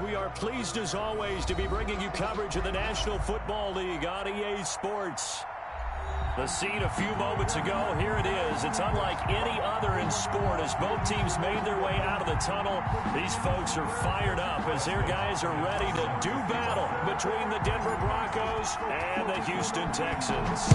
We are pleased as always to be bringing you coverage of the National Football League on EA Sports. The scene a few moments ago, here it is. It's unlike any other in sport as both teams made their way out of the tunnel. These folks are fired up as their guys are ready to do battle between the Denver Broncos and the Houston Texans.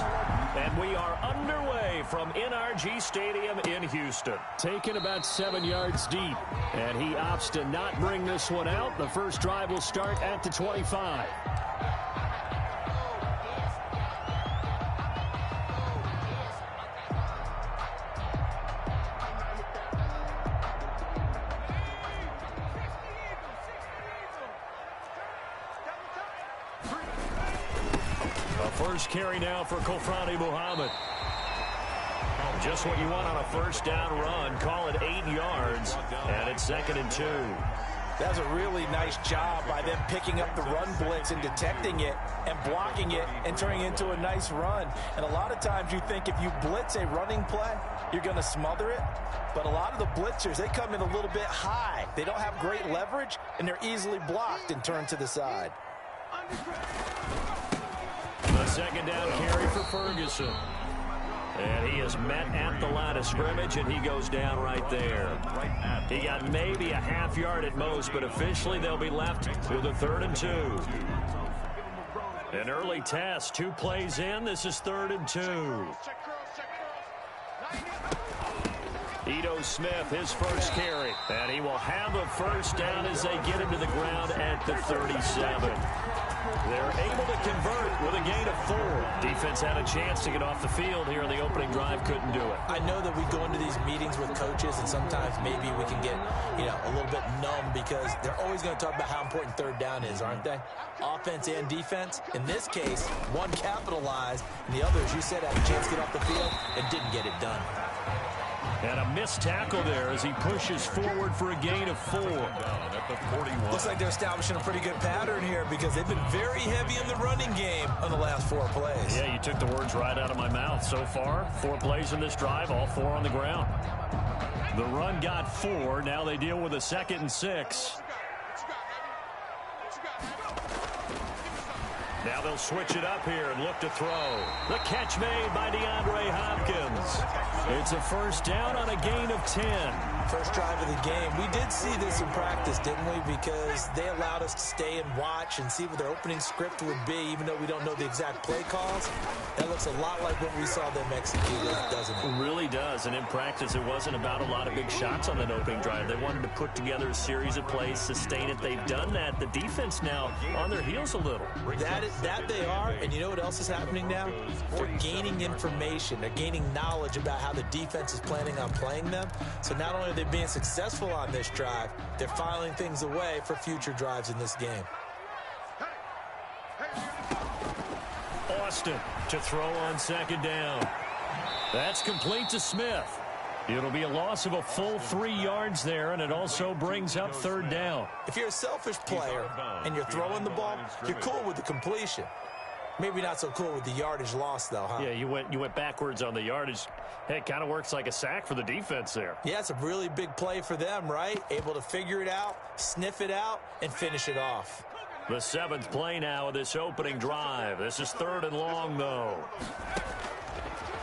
And we are underway from NRG Stadium in Houston. Taken about 7 yards deep, and he opts to not bring this one out. The first drive will start at the 25. First carry now for Kofrani Muhammad. Just what you want on a first down run. Call it 8 yards, and it's 2nd and 2. That was a really nice job by them picking up the run blitz and detecting it and blocking it and turning it into a nice run. And a lot of times you think if you blitz a running play, you're going to smother it. But a lot of the blitzers, they come in a little bit high. They don't have great leverage, and they're easily blocked and turned to the side. The second down carry for Ferguson. And he is met at the line of scrimmage, and he goes down right there. He got maybe a half yard at most, but officially they'll be left with a 3rd and 2. An early test, 2 plays in. This is 3rd and 2. Ito Smith, his first carry. And he will have a first down as they get him to the ground at the 37. They're able to convert with a gain of 4. Defense had a chance to get off the field here in the opening drive, couldn't do it. I know that we go into these meetings with coaches, and sometimes maybe we can get, a little bit numb because they're always going to talk about how important 3rd down is, aren't they? Offense and defense. In this case, one capitalized, and the other, as you said, had a chance to get off the field and didn't get it done. And a missed tackle there as he pushes forward for a gain of 4. Looks like they're establishing a pretty good pattern here because they've been very heavy in the running game on the last 4 plays. Yeah, you took the words right out of my mouth. So far, 4 plays in this drive, all 4 on the ground. The run got 4. Now they deal with a 2nd and 6. Now they'll switch it up here and look to throw. The catch made by DeAndre Hopkins. It's a first down on a gain of 10. First drive of the game. We did see this in practice, didn't we? Because they allowed us to stay and watch and see what their opening script would be, even though we don't know the exact play calls. That looks a lot like what we saw them execute, doesn't it? It really does. And in practice, it wasn't about a lot of big shots on that opening drive. They wanted to put together a series of plays, sustain it. They've done that. The defense now on their heels a little. That they are, and you know what else is happening now? They're gaining information. They're gaining knowledge about how the defense is planning on playing them. So not only are they being successful on this drive, they're filing things away for future drives in this game. Austin to throw on 2nd down. That's complete to Smith. It'll be a loss of a full 3 yards there, and it also brings up 3rd down. If you're a selfish player and you're throwing the ball, you're cool with the completion. Maybe not so cool with the yardage loss, though, huh? Yeah, you went backwards on the yardage. Hey, it kind of works like a sack for the defense there. Yeah, it's a really big play for them, right? Able to figure it out, sniff it out, and finish it off. The 7th play now of this opening drive. This is 3rd and long, though.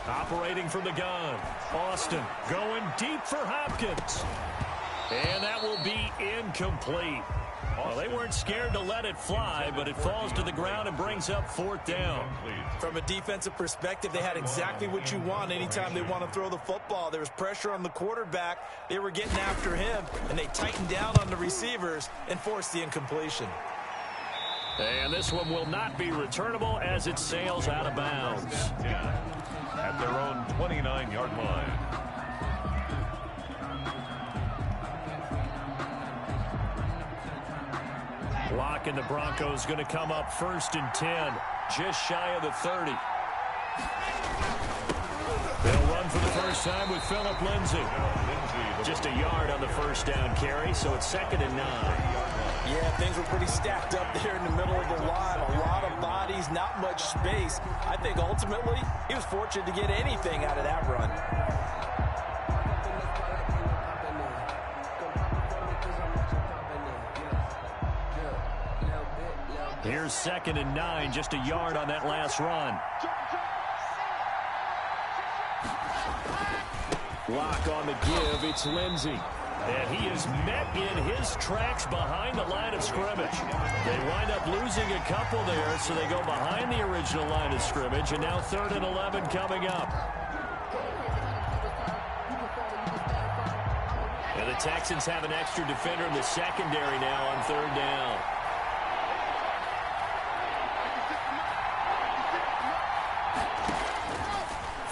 Operating from the gun. Austin going deep for Hopkins. And that will be incomplete. Well, they weren't scared to let it fly, but it falls to the ground and brings up 4th down. From a defensive perspective, they had exactly what you want anytime they want to throw the football. There was pressure on the quarterback. They were getting after him, and they tightened down on the receivers and forced the incompletion. And this one will not be returnable as it sails out of bounds. At their own 29-yard line. Block and the Broncos going to come up 1st and 10, just shy of the 30. They'll run for the first time with Phillip Lindsay. Just a yard on the first down carry, so it's 2nd and 9. Yeah, things were pretty stacked up there in the middle of the line. A lot of bodies, not much space. I think ultimately he was fortunate to get anything out of that run. Here's 2nd and 9, just a yard on that last run. Lock on the give, it's Lindsey. And he is met in his tracks behind the line of scrimmage. They wind up losing a couple there, so they go behind the original line of scrimmage, and now 3rd and 11 coming up. And the Texans have an extra defender in the secondary now on 3rd down.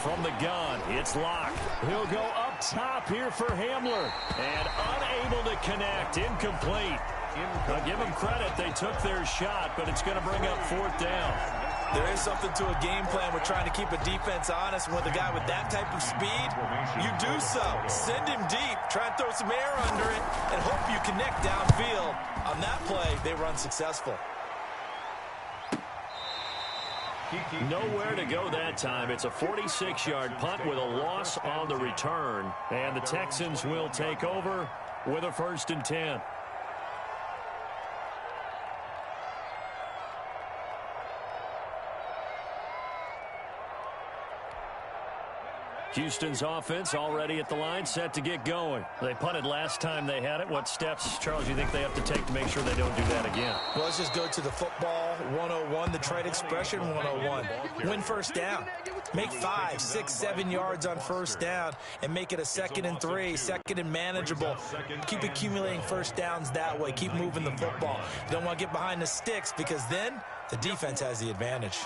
From the gun, it's Locke. He'll go up top here for Hamler. And unable to connect. Incomplete. I'll give them credit. They took their shot, but it's going to bring up 4th down. There is something to a game plan. We're trying to keep a defense honest. With a guy with that type of speed, you do so. Send him deep. Try and throw some air under it and hope you connect downfield. On that play, they were unsuccessful. Nowhere to go that time. It's a 46-yard punt with a loss on the return. And the Texans will take over with a 1st and 10. Houston's offense already at the line, set to get going. They punted last time they had it. What steps, Charles, you think they have to take to make sure they don't do that again? Well, let's just go to the football 101, the trade expression 101. Win 1st down. Make 5, 6, 7 yards on 1st down and make it a 2nd and 3, 2nd and manageable. Keep accumulating 1st downs that way. Keep moving the football. You don't want to get behind the sticks because then the defense has the advantage.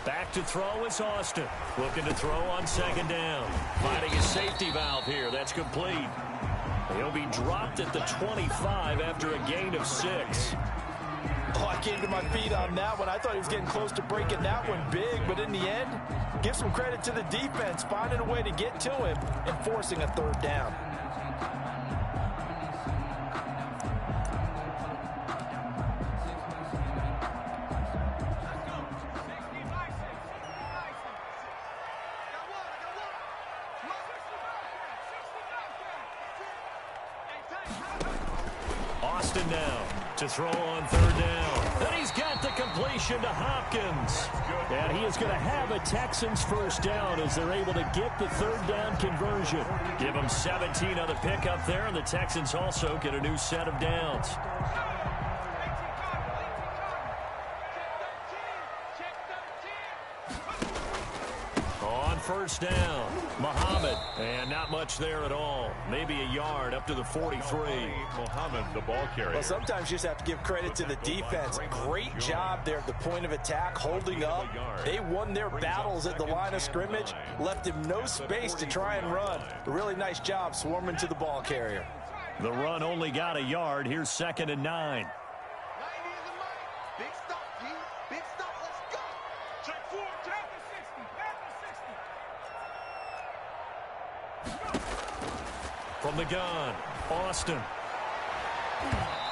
Back to throw is Austin. Looking to throw on 2nd down. Finding a safety valve here. That's complete. He'll be dropped at the 25 after a gain of 6. Oh, I came to my feet on that one. I thought he was getting close to breaking that one big, but in the end, give some credit to the defense, finding a way to get to him and forcing a 3rd down. Austin now to throw on 3rd down. And he's got the completion to Hopkins. And he is going to have a Texans 1st down as they're able to get the 3rd down conversion. Give them 17 on the pickup there, and the Texans also get a new set of downs. On 1st down, Muhammad, and not much there at all. Maybe a yard up to the 43. Muhammad, the ball carrier. Well, sometimes you just have to give credit to the defense. Great job there at the point of attack, holding up. They won their battles at the line of scrimmage, left him no space to try and run. A really nice job swarming to the ball carrier. The run only got a yard. Here's 2nd and 9. From the gun, Austin.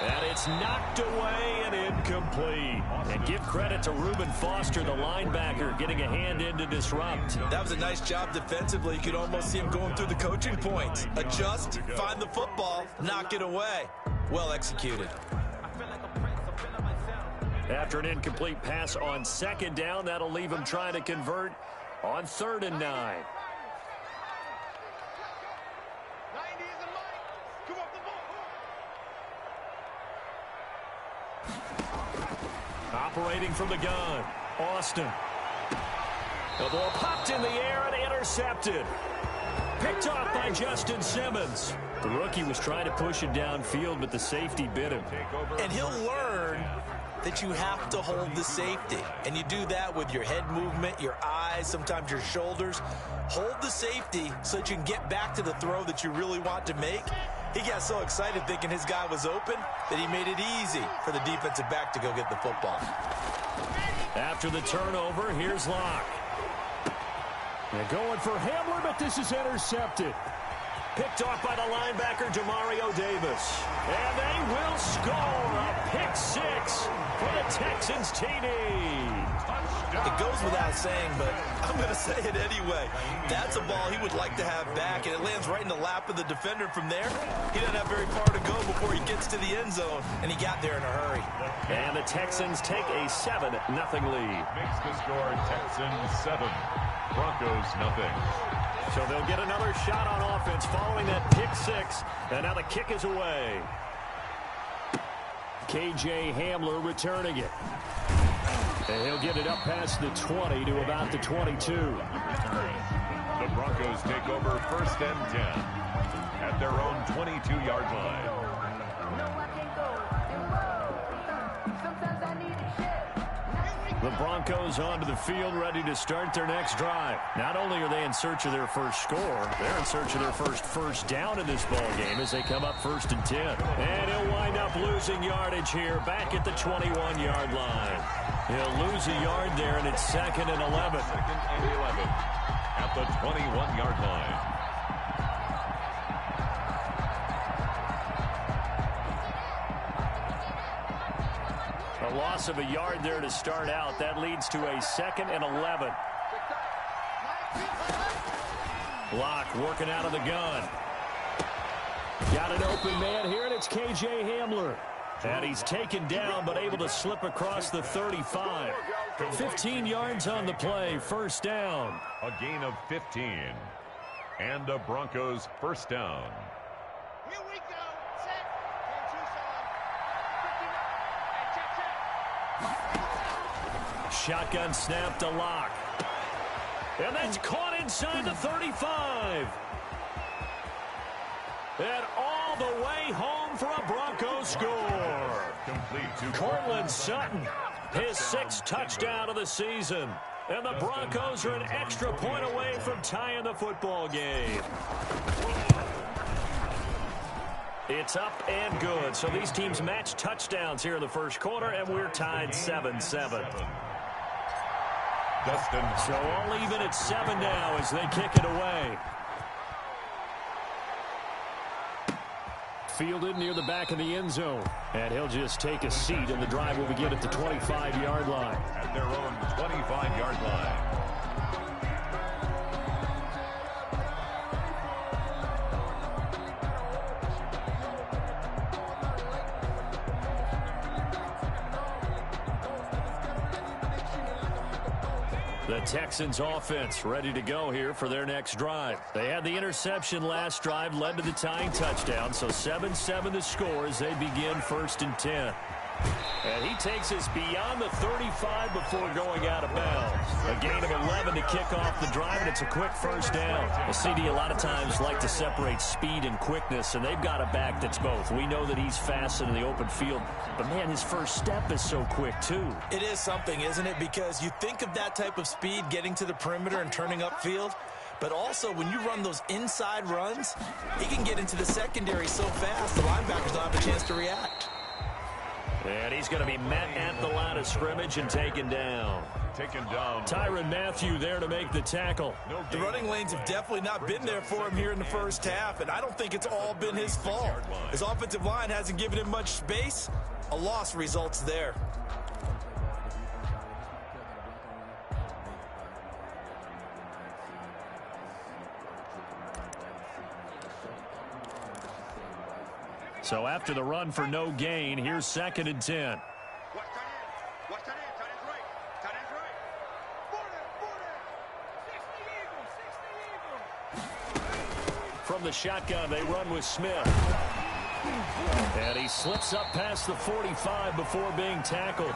And it's knocked away and incomplete. And give credit to Reuben Foster, the linebacker, getting a hand in to disrupt. That was a nice job defensively. You could almost see him going through the coaching points. Adjust, find the football, knock it away. Well executed. After an incomplete pass on 2nd down, that'll leave him trying to convert on 3rd and 9. Operating from the gun, Austin. The ball popped in the air and intercepted. Picked off by Justin Simmons. The rookie was trying to push it downfield, but the safety bit him. And he'll learn that you have to hold the safety. And you do that with your head movement, your eyes, sometimes your shoulders. Hold the safety so that you can get back to the throw that you really want to make. He got so excited thinking his guy was open that he made it easy for the defensive back to go get the football. After the turnover, here's Locke. They're going for Hamler, but this is intercepted. picked off by the linebacker, Demario Davis. And they will score a pick six for the Texans TD. It goes without saying, but I'm going to say it anyway. That's a ball he would like to have back, and it lands right in the lap of the defender from there. He doesn't have very far to go before he gets to the end zone, and he got there in a hurry. And the Texans take a 7-0 lead. Makes the score Texans 7, Broncos nothing. So they'll get another shot on offense following that pick six, and now the kick is away. K.J. Hamler returning it. And he'll get it up past the 20 to about the 22. The Broncos take over 1st and 10 at their own 22-yard line. The Broncos onto the field, ready to start their next drive. Not only are they in search of their first score, they're in search of their first down in this ball game as they come up 1st and 10. And he'll wind up losing yardage here back at the 21-yard line. He'll lose a yard there, and it's 2nd and 11. 2nd and 11 at the 21-yard line. A loss of a yard there to start out. That leads to a 2nd and 11. Block working out of the gun. Got an open man here, and it's K.J. Hamler. And he's taken down, but able to slip across the 35. 15 yards on the play, 1st down. A gain of 15. And the Broncos 1st down. Here we go. Set. Shotgun snap to Locke. And that's caught inside the 35. And all the way home for a Broncos score. Complete to Cortland Sutton, his 6th touchdown of the season. And the Broncos are an extra point away from tying the football game. It's up and good. So these teams match touchdowns here in the first quarter, and we're tied 7-7. So all even at 7 now as they kick it away. Fielded near the back of the end zone. And he'll just take a seat, and the drive will begin at the 25-yard line. At their own 25-yard line. The Texans offense ready to go here for their next drive. They had the interception last drive, led to the tying touchdown, so 7-7 the score as they begin 1st and 10. And he takes us beyond the 35 before going out of bounds. A gain of 11 to kick off the drive, and it's a quick 1st down. The CD a lot of times like to separate speed and quickness, and they've got a back that's both. We know that he's fast in the open field, but, man, his first step is so quick, too. It is something, isn't it? Because you think of that type of speed getting to the perimeter and turning upfield, but also when you run those inside runs, he can get into the secondary so fast the linebackers don't have a chance to react. And he's going to be met at the line of scrimmage and taken down. Tyrann Mathieu there to make the tackle. The running lanes have definitely not been there for him here in the first half, and I don't think it's all been his fault. His offensive line hasn't given him much space. A loss results there. So after the run for no gain, here's 2nd and 10. Watch tight end. Tight end's right. Tight end's right. 40. 60 Eagles. From the shotgun, they run with Smith. And he slips up past the 45 before being tackled.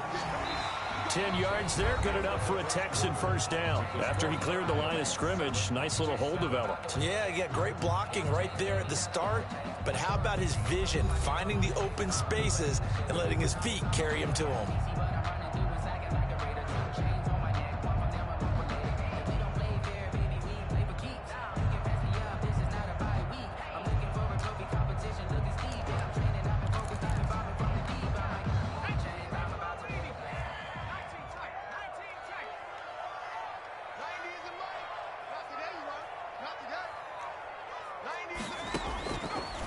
10 yards there, good enough for a Texan 1st down. After he cleared the line of scrimmage, nice little hole developed. Yeah, great blocking right there at the start. But how about his vision, finding the open spaces and letting his feet carry him to him?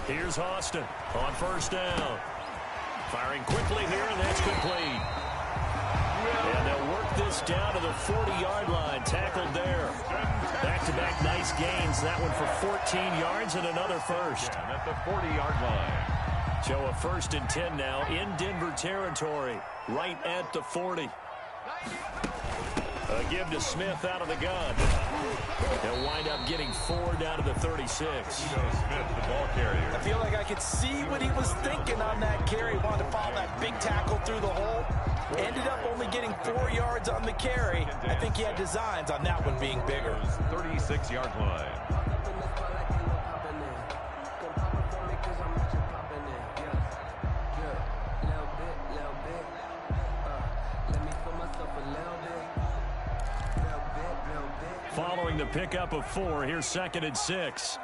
Here's Austin on first down. Firing quickly here, and that's complete. And they'll work this down to the 40-yard line. Tackled there. Back-to-back nice gains. That one for 14 yards and another first. At the 40-yard line. So a 1st and 10 now in Denver territory. Right at the 40. A give to Smith out of the gun. He'll wind up getting 4 down to the 36. Smith, the ball carrier. I feel like I could see what he was thinking on that carry. He wanted to follow that big tackle through the hole. Ended up only getting 4 yards on the carry. I think he had designs on that one being bigger. 36-yard line. Following the pickup of 4, here's 2nd and 6.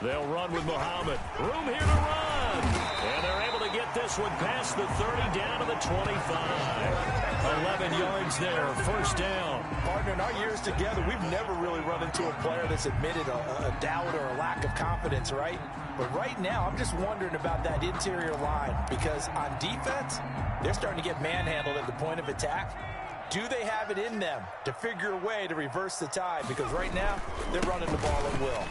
They'll run with Muhammad. Room here to run. And they're able to get this one past the 30 down to the 25. 11 yards there, 1st down. Partner, in our years together, we've never really run into a player that's admitted a doubt or a lack of confidence, right? But right now, I'm just wondering about that interior line because on defense, they're starting to get manhandled at the point of attack. Do they have it in them to figure a way to reverse the tide? Because right now, they're running the ball at will.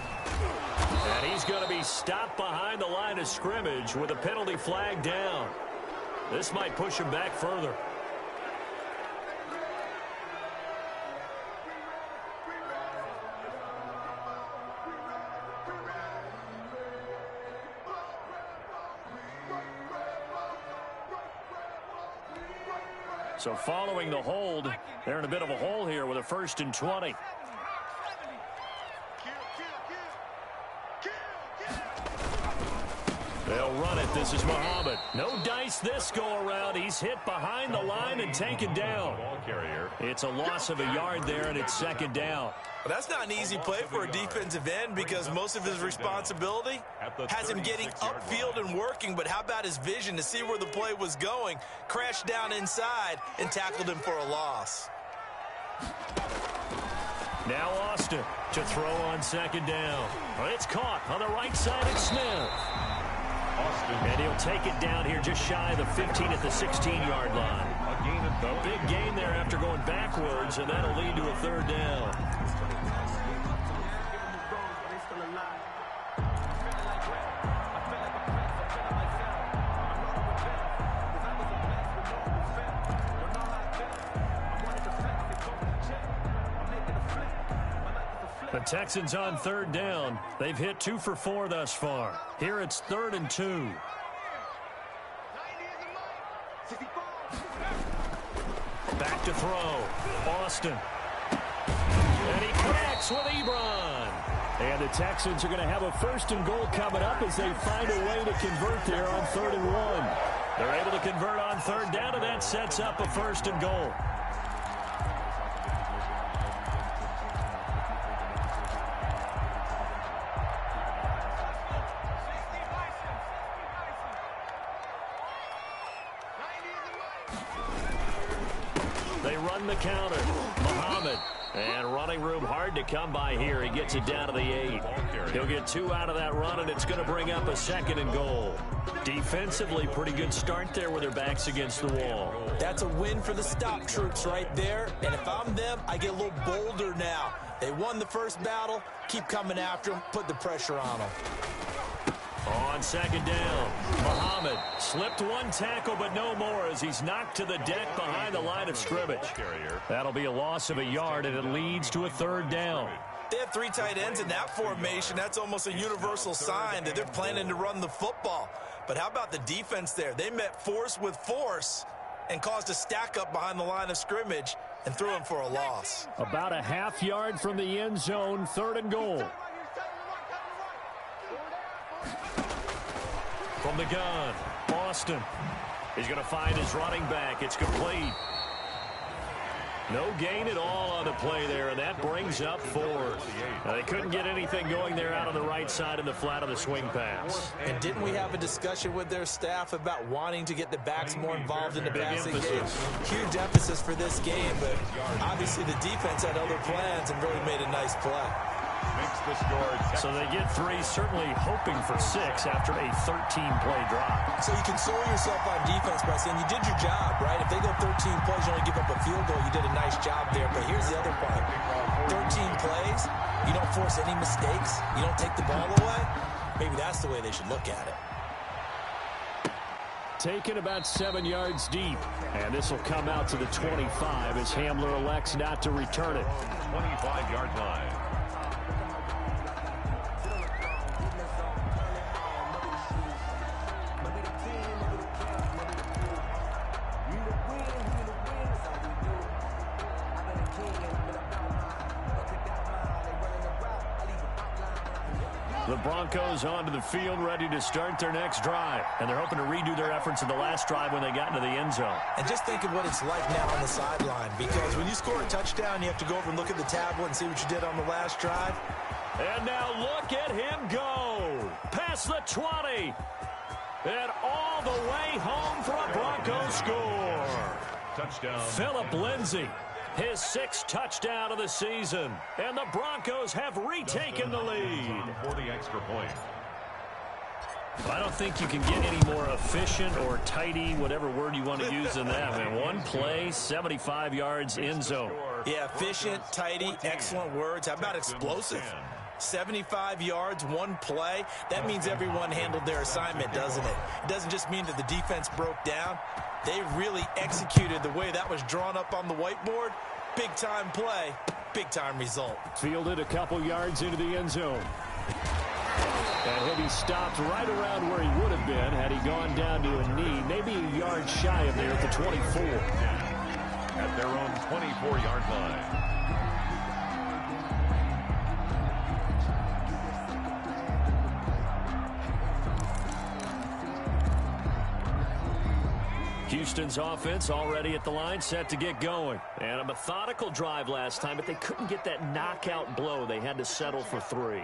And he's going to be stopped behind the line of scrimmage with a penalty flag down. This might push him back further. So following the hold, they're in a bit of a hole here with a 1st and 20. They'll run it. This is Muhammad. No dice this go-around. He's hit behind the line and taken down. It's a loss of a yard there, and it's 2nd down. Well, that's not an easy play for a defensive end because most of his responsibility has him getting upfield and working. But how about his vision to see where the play was going? Crashed down inside and tackled him for a loss. Now Austin to throw on 2nd down. It's caught on the right side of Smith. And he'll take it down here just shy of the 15 at the 16-yard line. A big gain there after going backwards, and that'll lead to a 3rd down. The Texans on 3rd down. They've hit 2 for 4 thus far. Here it's 3rd and 2. Back to throw. Austin. And he connects with Ebron. And the Texans are going to have a 1st and goal coming up as they find a way to convert there on 3rd and 1. They're able to convert on 3rd down, and that sets up a 1st and goal. They run the counter. Muhammad. And running room hard to come by here. He gets it down to the 8. He'll get 2 out of that run, and it's going to bring up a 2nd and goal. Defensively, pretty good start there with their backs against the wall. That's a win for the stop troops right there. And if I'm them, I get a little bolder now. They won the first battle. Keep coming after them. Put the pressure on them. On 2nd down, Muhammad slipped 1 tackle, but no more as he's knocked to the deck behind the line of scrimmage. That'll be a loss of a yard, and it leads to a 3rd down. They have 3 tight ends in that formation. That's almost a universal sign that they're planning to run the football. But how about the defense there? They met force with force and caused a stack up behind the line of scrimmage and threw him for a loss. About a half yard from the end zone, 3rd and goal. From the gun, Austin. He's going to find his running back. It's complete. No gain at all on the play there, and that brings up 4. Now, they couldn't get anything going there out on the right side of the flat of the swing pass. And didn't we have a discussion with their staff about wanting to get the backs more involved in the passing game? Huge emphasis for this game, but obviously the defense had other plans and really made a nice play. Makes the score. So they get 3, certainly hoping for 6 after a 13-play drive. So you console yourself on defense by saying you did your job, right? If they go 13 plays, you only give up a field goal, you did a nice job there. But here's the other part. 13 plays, you don't force any mistakes, you don't take the ball away. Maybe that's the way they should look at it. Taken about 7 yards deep. And this will come out to the 25 as Hamler elects not to return it. 25-yard line. The Broncos onto the field, ready to start their next drive. And they're hoping to redo their efforts in the last drive when they got into the end zone. And just think of what it's like now on the sideline, because when you score a touchdown, you have to go over and look at the tablet and see what you did on the last drive. And now look at him go. Past the 20. And all the way home for a Broncos score. Touchdown. Phillip Lindsay. His 6th touchdown of the season. And the Broncos have retaken the lead. For the extra point. I don't think you can get any more efficient or tidy, whatever word you want to use in that, man. One play, 75 yards, end zone. Yeah, efficient, tidy, excellent words. How about explosive? 75 yards, one play. That means everyone handled their assignment, doesn't it? It doesn't just mean that the defense broke down. They really executed the way that was drawn up on the whiteboard. Big-time play, big-time result. Fielded a couple yards into the end zone. And he'll be stopped right around where he would have been had he gone down to a knee, maybe a yard shy of there at the 24. At their own 24-yard line. Houston's offense already at the line, set to get going. And a methodical drive last time, but they couldn't get that knockout blow. They had to settle for 3.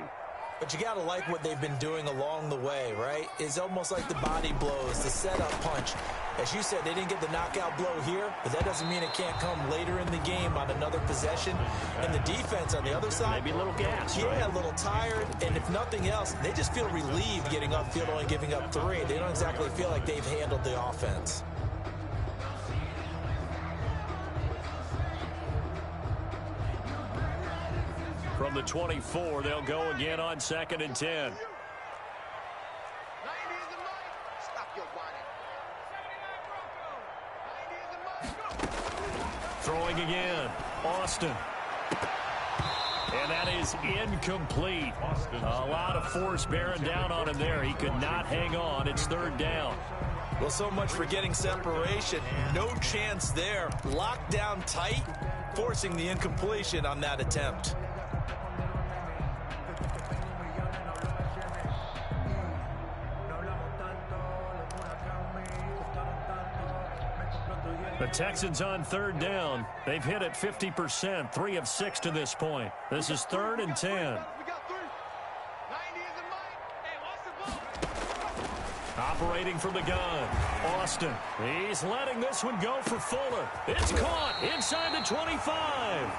But you got to like what they've been doing along the way, right? It's almost like the body blows, the setup punch. As you said, they didn't get the knockout blow here, but that doesn't mean it can't come later in the game on another possession. And the defense on the other side, maybe a little gas, yeah, right? A little tired. And if nothing else, they just feel relieved getting upfield only giving up 3. They don't exactly feel like they've handled the offense. From the 24, they'll go again on 2nd and 10. Throwing again. Austin. And that is incomplete. A lot of force bearing down on him there. He could not hang on. It's 3rd down. Well, so much for getting separation. No chance there. Locked down tight, forcing the incompletion on that attempt. The Texans on 3rd down. They've hit it 50%, 3 of 6 to this point. This is 3rd and 10. Operating from the gun, Austin. He's letting this one go for Fuller. It's caught inside the 25.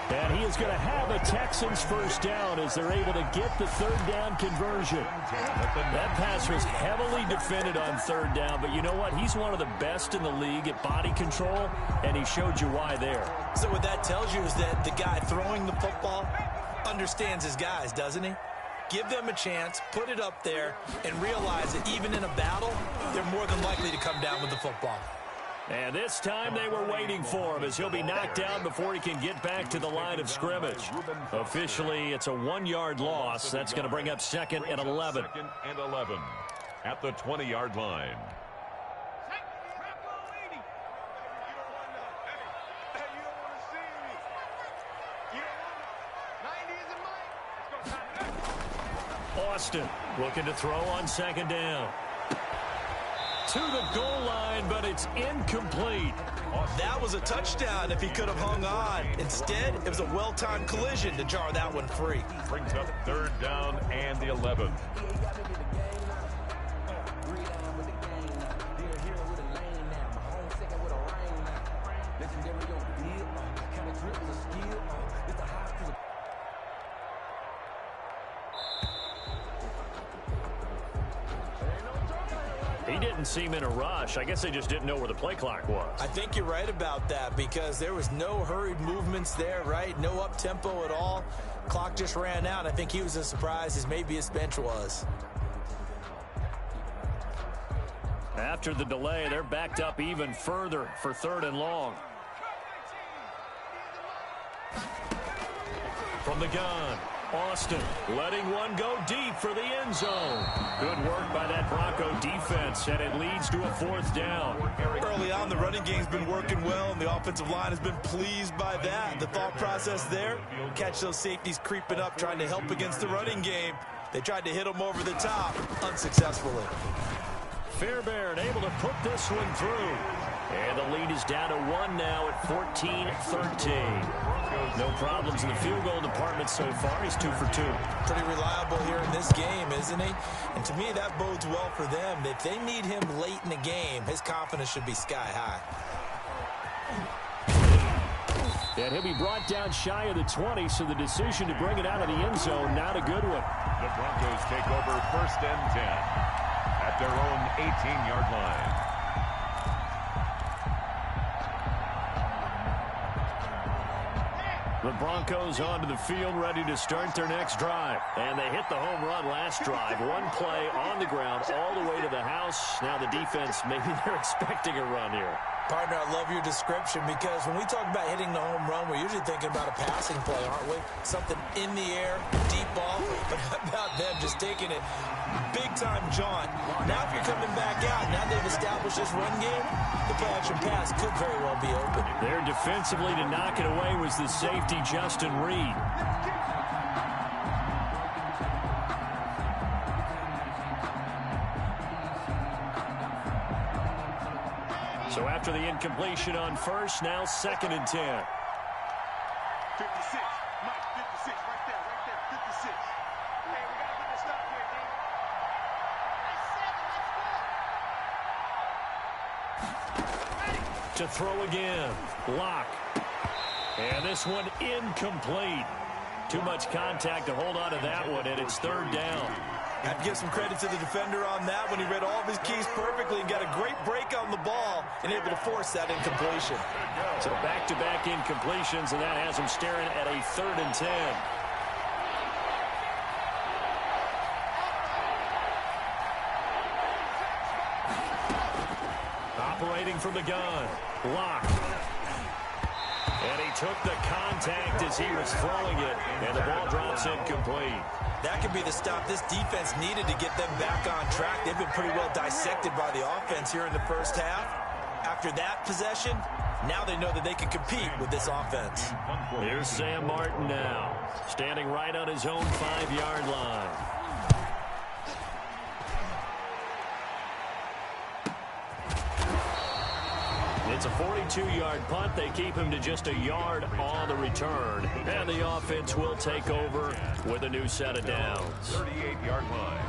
And he is going to have a Texans first down as they're able to get the 3rd down conversion. That pass was heavily defended on 3rd down, but you know what? He's one of the best in the league at body control, and he showed you why there. So what that tells you is that the guy throwing the football understands his guys, doesn't he? Give them a chance, put it up there, and realize that even in a battle, they're more than likely to come down with the football. And this time they were waiting for him as he'll be knocked down before he can get back to the line of scrimmage. Officially, it's a 1-yard loss. That's going to bring up 2nd and 11. 2nd and 11 at the 20-yard line. Austin looking to throw on 2nd down. to the goal line, but it's incomplete. That was a touchdown if he could have hung on. Instead, it was a well-timed collision to jar that one free. Brings up 3rd down and the 11th. He didn't seem in a rush. I guess they just didn't know where the play clock was. I think you're right about that because there was no hurried movements there, right? No up-tempo at all. Clock just ran out. I think he was as surprised as maybe his bench was. After the delay, they're backed up even further for 3rd and long. From the gun, Austin letting one go deep for the end zone. Good work by that Bronco defense, and it leads to a 4th down. Early on, the running game's been working well, and the offensive line has been pleased by that. The thought process there, catch those safeties creeping up, trying to help against the running game. They tried to hit them over the top, unsuccessfully. Fairbairn able to put this one through. And the lead is down to 1 now at 14-13. No problems in the field goal department so far. He's 2 for 2. Pretty reliable here in this game, isn't he? And to me, that bodes well for them. If they need him late in the game, his confidence should be sky high. And he'll be brought down shy of the 20, so the decision to bring it out of the end zone, not a good one. The Broncos take over 1st and 10 at their own 18-yard line. The Broncos onto the field, ready to start their next drive. And they hit the home run last drive. One play on the ground all the way to the house. Now the defense, maybe they're expecting a run here. Partner, I love your description because when we talk about hitting the home run, we're usually thinking about a passing play, aren't we? Something in the air, deep ball. But how about them just taking it big-time jaunt? Now if you're coming back out, now they've established this run game, the play-action pass could very well be open. There defensively to knock it away was the safety, Justin Reed. So after the incompletion on first, now 2nd and 10. 56. Mike, 56. Right there. 56. Hey, we got to put the stop here, D. To throw again. Lock. And this one incomplete. Too much contact to hold on to that one, and it's 3rd down. I'd give some credit to the defender on that when he read all of his keys perfectly and got a great break on the ball and able to force that incompletion. So back-to-back incompletions, and that has him staring at a 3rd and 10. Operating from the gun. Lock. And he took the contact as he was throwing it, and the ball drops incomplete. That could be the stop this defense needed to get them back on track. They've been pretty well dissected by the offense here in the first half. After that possession, now they know that they can compete with this offense. Here's Sam Martin now, standing right on his own 5-yard line. It's a 42-yard punt. They keep him to just a yard on the return. And the offense will take over with a new set of downs. 38-yard line.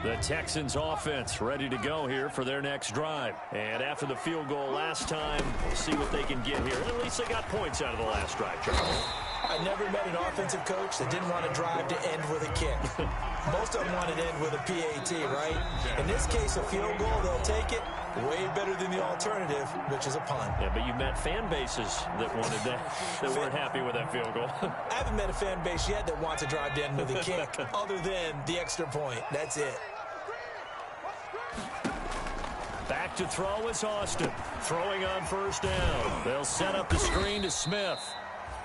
The Texans offense ready to go here for their next drive. And after the field goal last time, we'll see what they can get here. At least they got points out of the last drive, Charles. I never met an offensive coach that didn't want to drive to end with a kick. Most of them want to end with a PAT, right? In this case, a field goal, they'll take it. Way better than the alternative, which is a punt. Yeah, but you've met fan bases that wanted that, that weren't happy with that field goal. I haven't met a fan base yet that wants to drive to end with a kick, other than the extra point. That's it. Back to throw is Austin. Throwing on first down. They'll set up the screen to Smith.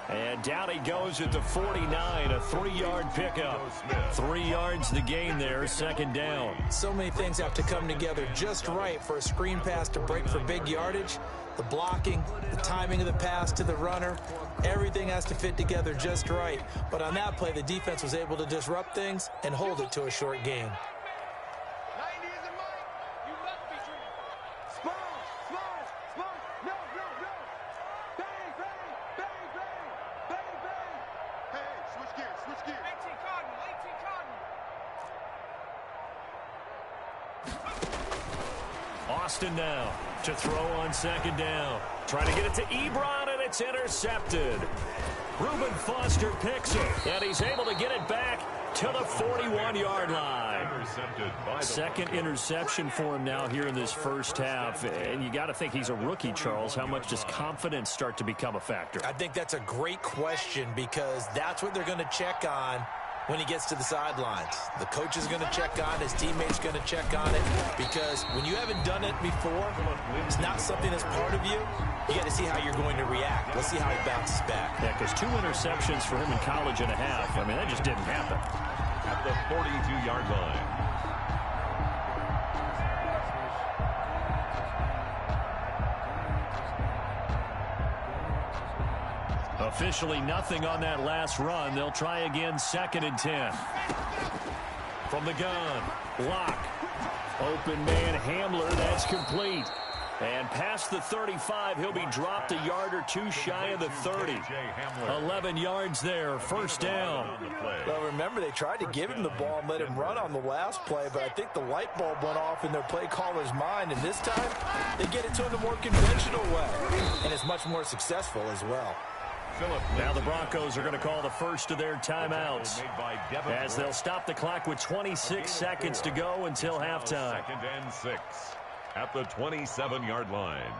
And down he goes at the 49, a 3-yard pickup. 3 yards the gain there, second down. So many things have to come together just right for a screen pass to break for big yardage. The blocking, the timing of the pass to the runner, everything has to fit together just right. But on that play, the defense was able to disrupt things and hold it to a short gain. Austin now to throw on second down. Trying to get it to Ebron, and it's intercepted. Reuben Foster picks it, and he's able to get it back to the 41-yard line. Second interception for him now here in this first half. And you got to think he's a rookie, Charles. How much does confidence start to become a factor? I think that's a great question because that's what they're going to check on when he gets to the sidelines. The coach is going to check on, his teammates going to check on it, because when you haven't done it before, it's not something that's part of you. You got to see how you're going to react. Let's see how he bounces back. Yeah, because 2 interceptions for him in college and a half. I mean, that just didn't happen. At the 42-yard line. Officially nothing on that last run. They'll try again, 2nd and 10. From the gun, Locke. Open man Hamler, that's complete. And past the 35, he'll be dropped a yard or 2 shy of the 30. 11 yards there, first down. Well, remember, they tried to give him the ball and let him run on the last play, but I think the light bulb went off in their play caller's mind, and this time they get it to him the more conventional way, and it's much more successful as well. Now the Broncos are going to call the first of their timeouts as they'll stop the clock with 26 seconds to go until halftime. 2nd and 6 at the 27-yard line.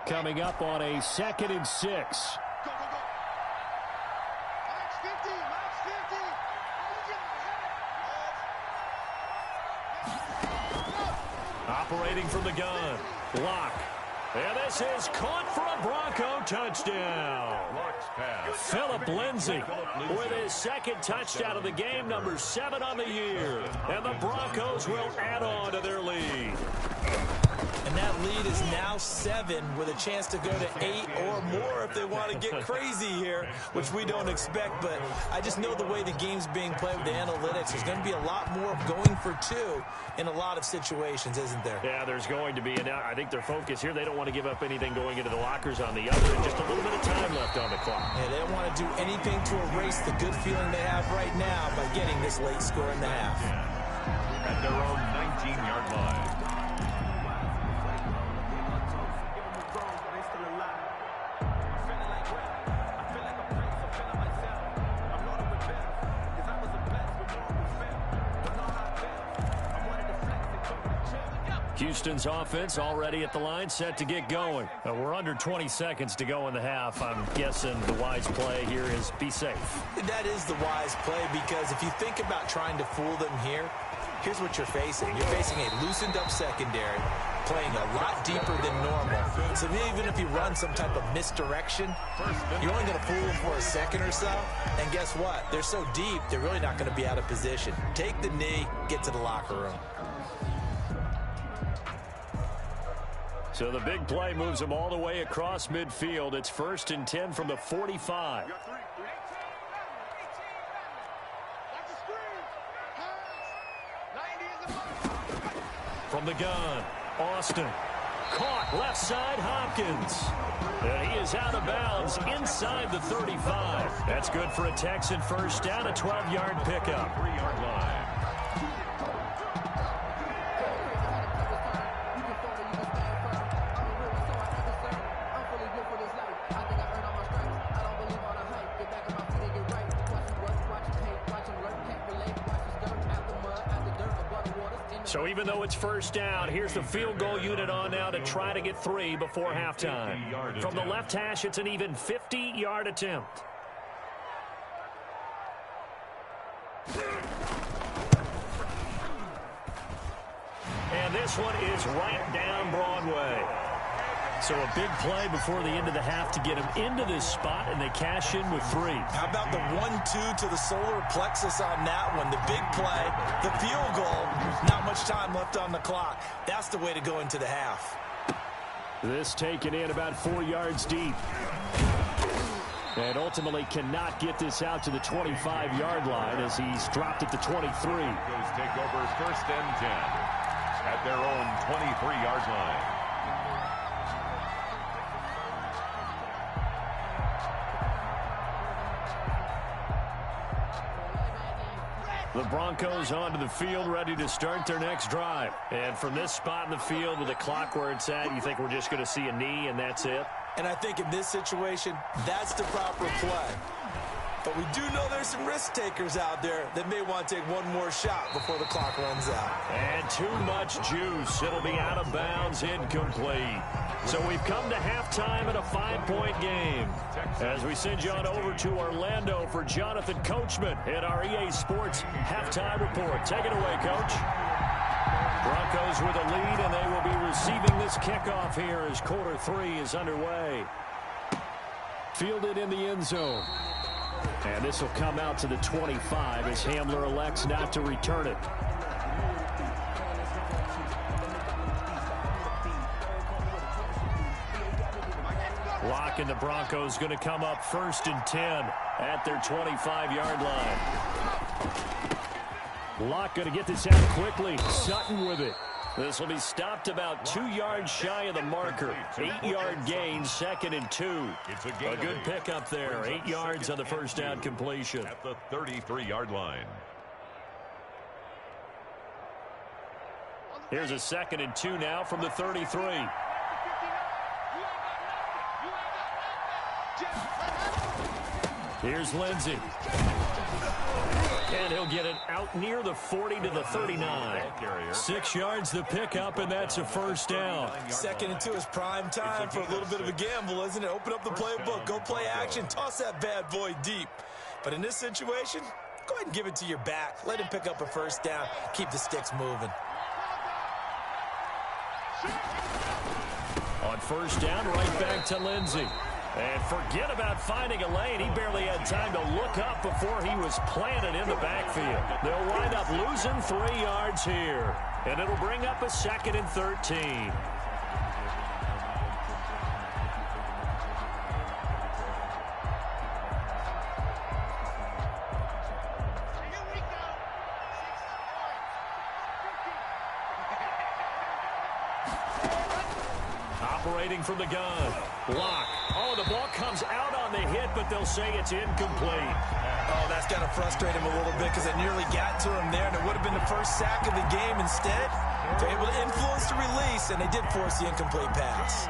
Coming up on a 2nd and 6. Go, go, go. Max 50, Max 50. Operating from the gun, Locke. And this is caught for a Bronco touchdown. Phillip Lindsay with his 2nd touchdown of the game, number 7 on the year. And the Broncos will add on to their lead. And that lead is now 7 with a chance to go to 8 or more if they want to get crazy here, which we don't expect. But I just know the way the game's being played with the analytics, there's going to be a lot more of going for 2 in a lot of situations, isn't there? Yeah, there's going to be. And I think their focus here, they don't want to give up anything going into the lockers on the other, and just a little bit of time left on the clock. Yeah, they don't want to do anything to erase the good feeling they have right now by getting this late score in the half. At their own 19-yard line. Houston's offense already at the line, set to get going. We're under 20 seconds to go in the half. I'm guessing the wise play here is be safe. That is the wise play, because if you think about trying to fool them here, here's what you're facing. You're facing a loosened up secondary, playing a lot deeper than normal. So even if you run some type of misdirection, you're only going to fool them for a second or so. And guess what? They're so deep, they're really not going to be out of position. Take the knee, get to the locker room. So the big play moves them all the way across midfield. It's 1st and 10 from the 45. From the gun, Austin. Caught left side, Hopkins. And he is out of bounds inside the 35. That's good for a Texan first down, a 12-yard pickup. 3-yard line. So even though it's first down, here's the field goal unit on now to try to get 3 before halftime. From the left hash, it's an even 50-yard attempt. And this one is right down Broadway. So a big play before the end of the half to get him into this spot, and they cash in with 3. How about the 1-2 to the solar plexus on that one? The big play, the field goal, not much time left on the clock. That's the way to go into the half. This taken in about 4 yards deep. And ultimately cannot get this out to the 25-yard line as he's dropped at the 23. Broncos take over 1st and 10 at their own 23-yard line. The Broncos onto the field, ready to start their next drive. And from this spot in the field with the clock where it's at, you think we're just going to see a knee and that's it? And I think in this situation, that's the proper play. But we do know there's some risk takers out there that may want to take one more shot before the clock runs out. And too much juice. It'll be out of bounds, incomplete. So we've come to halftime in a 5-point game. As we send you on over to Orlando for Jonathan Coachman in our EA Sports Halftime Report. Take it away, Coach. Broncos with a lead, and they will be receiving this kickoff here as quarter 3 is underway. Fielded in the end zone. And this will come out to the 25 as Hamler elects not to return it. Locke and the Broncos going to come up 1st and 10 at their 25-yard line. Locke going to get this out quickly. Sutton with it. This will be stopped about 2 yards shy of the marker. 8-yard gain, 2nd and 2. A good pickup there. 8 yards on the first down completion. At the 33-yard line. Here's a 2nd and 2 now from the 33. Here's Lindsey. And he'll get it out near the 40 to the 39. 6 yards the pickup, and that's a first down. 2nd and 2 is prime time for a little bit of a gamble, isn't it? Open up the playbook, go play action, toss that bad boy deep. But in this situation, go ahead and give it to your back. Let him pick up a first down. Keep the sticks moving. On first down, right back to Lindsey. And forget about finding a lane. He barely had time to look up before he was planted in the backfield. They'll wind up losing 3 yards here. And it'll bring up a 2nd and 13. Operating from the gun. Block. Oh, the ball comes out on the hit, but they'll say it's incomplete. Oh, that's got to frustrate him a little bit because it nearly got to him there, and it would have been the first sack of the game. Instead, they're able to influence the release, and they did force the incomplete pass.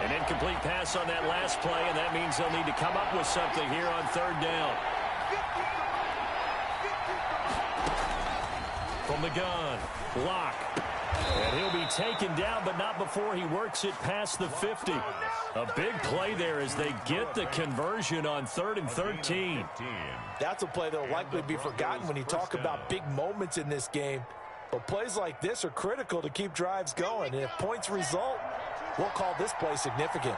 An incomplete pass on that last play, and that means they'll need to come up with something here on 3rd down. From the gun, Locke. And he'll be taken down, but not before he works it past the 50. A big play there as they get the conversion on 3rd and 13. That's a play that will likely be forgotten when you talk about big moments in this game. But plays like this are critical to keep drives going. And if points result, we'll call this play significant.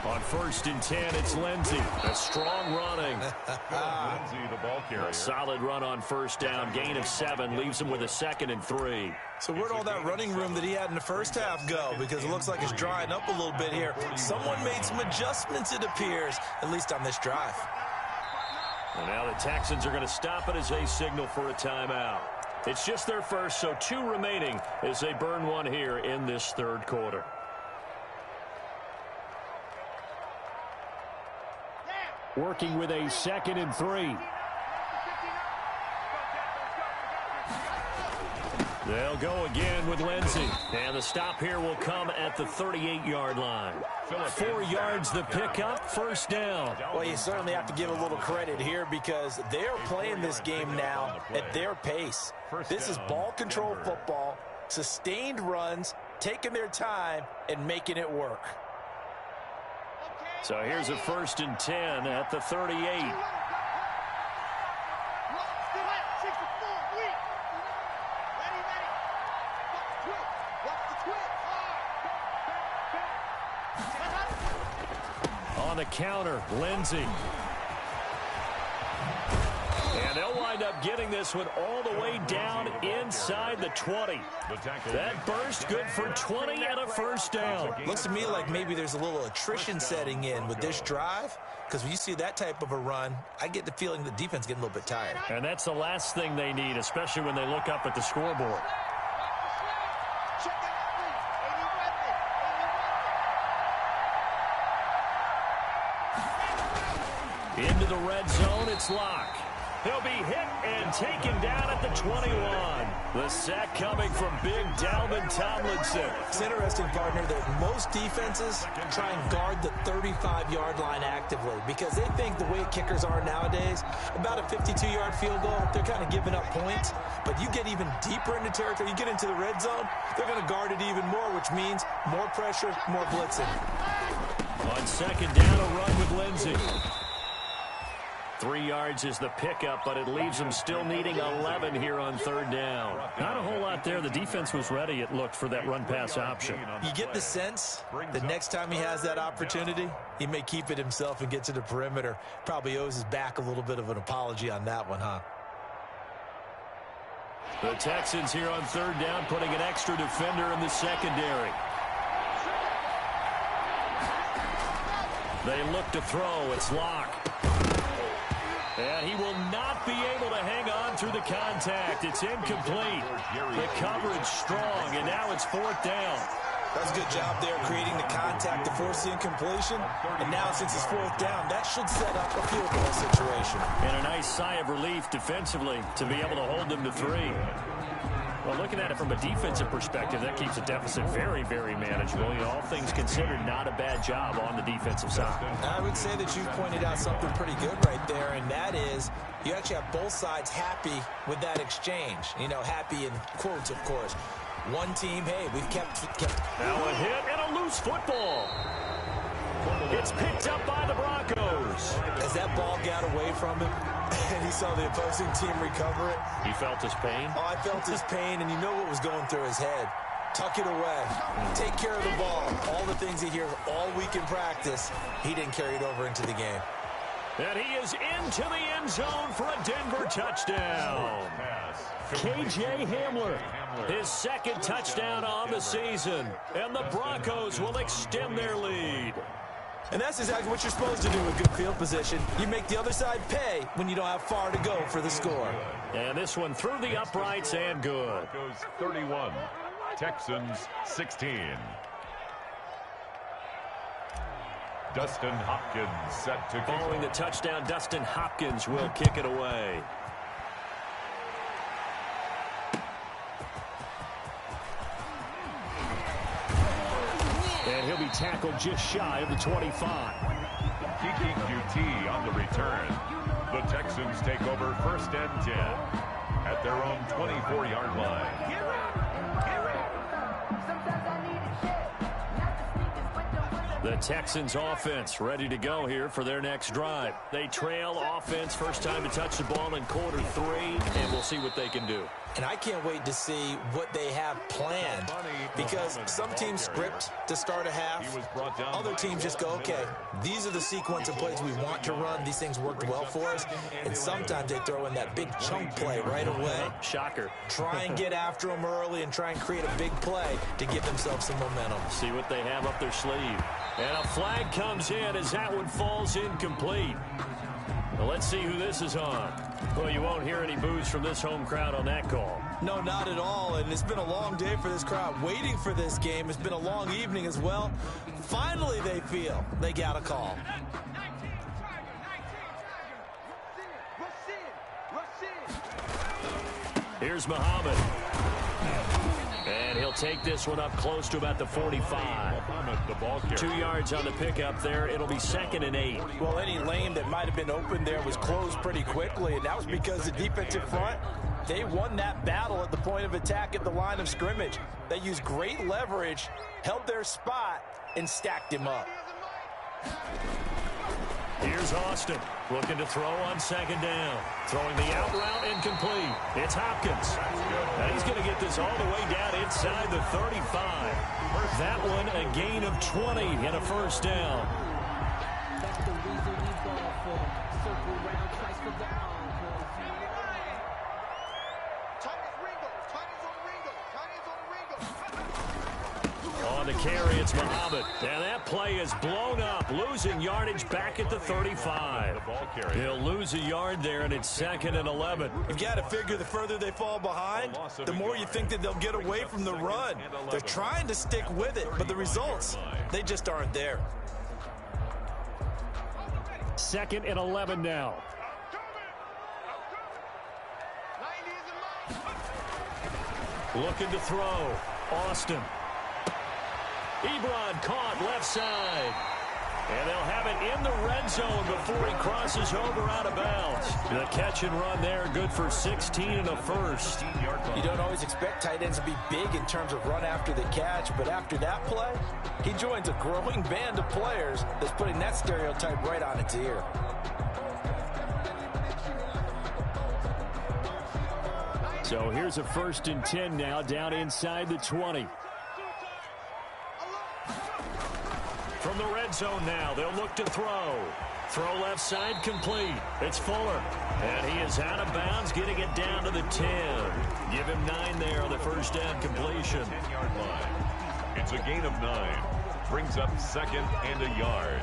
On 1st and 10, it's Lindsey. A strong running. Lindsey, the ball carrier. A solid run on first down. Gain of 7 leaves him with a 2nd and 3. So where'd all that running room that he had in the first half go? Because it looks like it's drying up a little bit here. Someone made some adjustments, it appears, at least on this drive. And now the Texans are going to stop it as they signal for a timeout. It's just their first, so 2 remaining as they burn one here in this 3rd quarter. Working with a 2nd and 3. They'll go again with Lindsey. And the stop here will come at the 38-yard line. 4 yards the pickup, first down. Well, you certainly have to give a little credit here because they're playing this game now at their pace. This is ball control football, sustained runs, taking their time, and making it work. So here's a 1st and 10 at the 38. on the counter, Lindsey. And they'll wind up getting this one all the way down inside the 20. That burst good for 20 and a first down. Looks to me like maybe there's a little attrition setting in with this drive, because when you see that type of a run, I get the feeling the defense getting a little bit tired. And that's the last thing they need, especially when they look up at the scoreboard. Into the red zone, it's Locke. He'll be hit and taken down at the 21. The sack coming from big Dalvin Tomlinson. It's interesting, partner, that most defenses try and guard the 35-yard line actively because they think the way kickers are nowadays, about a 52-yard field goal, they're kind of giving up points. But you get even deeper into territory, you get into the red zone, they're going to guard it even more, which means more pressure, more blitzing. On second down, a run with Lindsey. 3 yards is the pickup, but it leaves them still needing 11 here on third down. Not a whole lot there. The defense was ready, it looked, for that run-pass option. You get the sense that next time he has that opportunity, he may keep it himself and get to the perimeter. Probably owes his back a little bit of an apology on that one, huh? The Texans here on third down putting an extra defender in the secondary. They look to throw. It's Locke. And he will not be able to hang on through the contact. It's incomplete. The coverage strong, and now it's fourth down. That's a good job there creating the contact to force the incompletion. And now since it's fourth down, that should set up a field goal situation. And a nice sigh of relief defensively to be able to hold them to 3. Well, looking at it from a defensive perspective, that keeps the deficit very, very manageable. You know, all things considered, not a bad job on the defensive side. I would say that you've pointed out something pretty good right there, and that is you actually have both sides happy with that exchange. You know, happy in quotes, of course. One team, hey, we've kept. Now a hit and a loose football. It's picked up by the Broncos. As that ball got away from him, and he saw the opposing team recover it. He felt his pain? Oh, I felt his pain, and you know what was going through his head. Tuck it away. Take care of the ball. All the things he hears all week in practice, he didn't carry it over into the game. And he is into the end zone for a Denver touchdown. K.J. Hamler, his second touchdown on the season. And the Broncos will extend their lead. And that's exactly what you're supposed to do with good field position. You make the other side pay when you don't have far to go for the score. And this one through the uprights and good. Broncos 31, Texans 16. Dustin Hopkins set to kick. Following the touchdown, Dustin Hopkins will kick it away. And he'll be tackled just shy of the 25. Kiki QT on the return. The Texans take over first and 10 at their own 24-yard line. The Texans offense ready to go here for their next drive. They trail offense, first time to touch the ball in quarter 3, and we'll see what they can do. And I can't wait to see what they have planned, because some teams script to start a half. Other teams just go, okay, these are the sequence of plays we want to run. These things worked well for us. And sometimes they throw in that big chunk play right away. Shocker. Try and get after them early and try and create a big play to give themselves some momentum. See what they have up their sleeve. And a flag comes in as that one falls incomplete. Well, let's see who this is on. Well, you won't hear any boos from this home crowd on that call. No, not at all. And it's been a long day for this crowd waiting for this game. It's been a long evening as well. Finally, they feel they got a call. Here's Muhammad. And he'll take this one up close to about the 45. 2 yards on the pickup there. It'll be 2nd and 8. Well, any lane that might have been open there was closed pretty quickly, and that was because the defensive front, they won that battle at the point of attack at the line of scrimmage. They used great leverage, held their spot, and stacked him up. Here's Austin looking to throw on 2nd down. Throwing the out route incomplete. It's Hopkins. And he's going to get this all the way down inside the 35. That one a gain of 20 and a first down. On the carry, it's Muhammad. And that play is blown up, losing yardage back at the 35. He'll lose a yard there, and it's 2nd and 11. You've got to figure the further they fall behind, the more you think that they'll get away from the run. They're trying to stick with it, but the results, they just aren't there. 2nd and 11 now. Looking to throw. Austin. Ebron caught left side. And they'll have it in the red zone before he crosses over out of bounds. The catch and run there, good for 16 and a first. You don't always expect tight ends to be big in terms of run after the catch, but after that play, he joins a growing band of players that's putting that stereotype right on its ear. So here's a 1st and 10 now, down inside the 20. From the red zone now, they'll look to throw. Throw left side complete. It's Fuller. And he is out of bounds, getting it down to the 10. Give him 9 there on the first down completion. 10-yard line. It's a gain of 9. Brings up 2nd and a yard.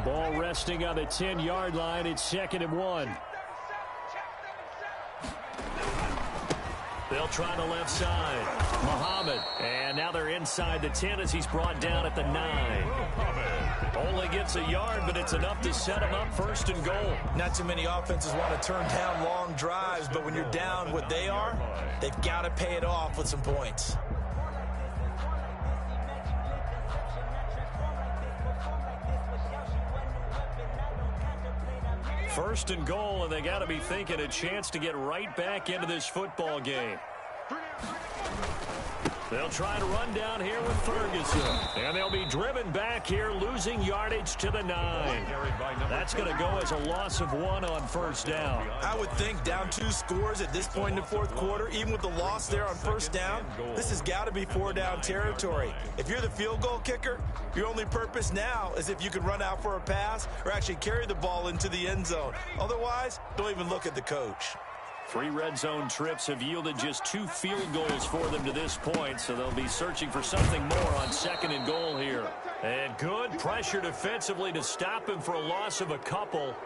Ball resting on the 10-yard line. It's 2nd and 1. They'll try the left side. Muhammad. And now they're inside the 10 as he's brought down at the 9. Only gets a yard, but it's enough to set him up 1st and goal. Not too many offenses want to turn down long drives, but when you're down what they are, they've got to pay it off with some points. First and goal, and they got to be thinking a chance to get right back into this football game. They'll try to run down here with Ferguson. And they'll be driven back here, losing yardage to the 9. That's going to go as a loss of 1 on 1st down. I would think down 2 scores at this point in the 4th quarter, even with the loss there on 1st down, this has got to be 4-down territory. If you're the field goal kicker, your only purpose now is if you can run out for a pass or actually carry the ball into the end zone. Otherwise, don't even look at the coach. 3 red zone trips have yielded just 2 field goals for them to this point, so they'll be searching for something more on 2nd and goal here. And good pressure defensively to stop him for a loss of a couple.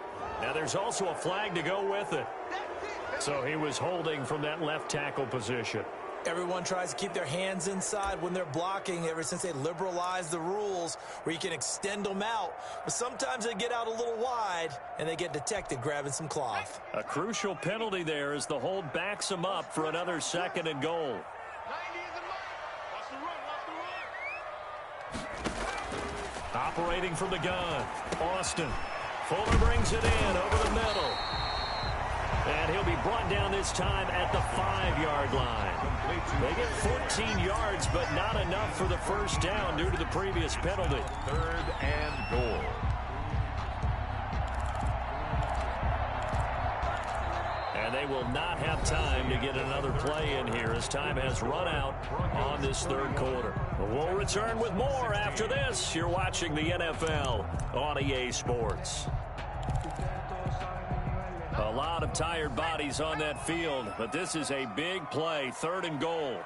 Now there's also a flag to go with it. So he was holding from that left tackle position. Everyone tries to keep their hands inside when they're blocking ever since they liberalized the rules where you can extend them out. But sometimes they get out a little wide and they get detected grabbing some cloth. A crucial penalty there as the hold backs him up for another 2nd and goal. Operating from the gun, Austin. Fuller brings it in over the middle. And he'll be brought down this time at the 5-yard line. They get 14 yards, but not enough for the 1st down due to the previous penalty. 3rd and goal. And they will not have time to get another play in here as time has run out on this 3rd quarter. We'll return with more after this. You're watching the NFL on EA Sports. A lot of tired bodies on that field, but this is a big play. 3rd and goal.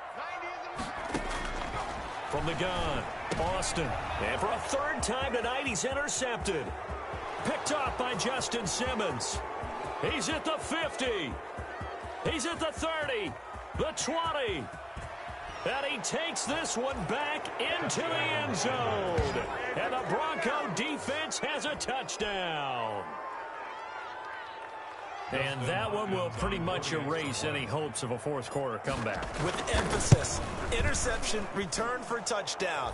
From the gun, Austin. And for a 3rd time tonight, he's intercepted. Picked off by Justin Simmons. He's at the 50. He's at the 30. The 20. And he takes this one back into the end zone. And the Bronco defense has a touchdown. And that one will pretty much erase any hopes of a 4th quarter comeback. With emphasis, interception, return for touchdown.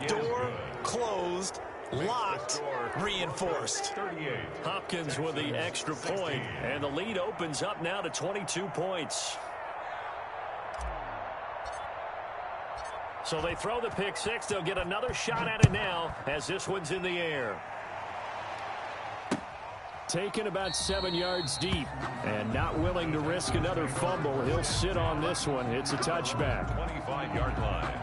Door closed, locked, reinforced. Hopkins with the extra point, and the lead opens up now to 22 points. So they throw the pick 6. They'll get another shot at it now as this one's in the air. Taken about 7 yards deep and not willing to risk another fumble. He'll sit on this one. It's a touchback. 25-yard line.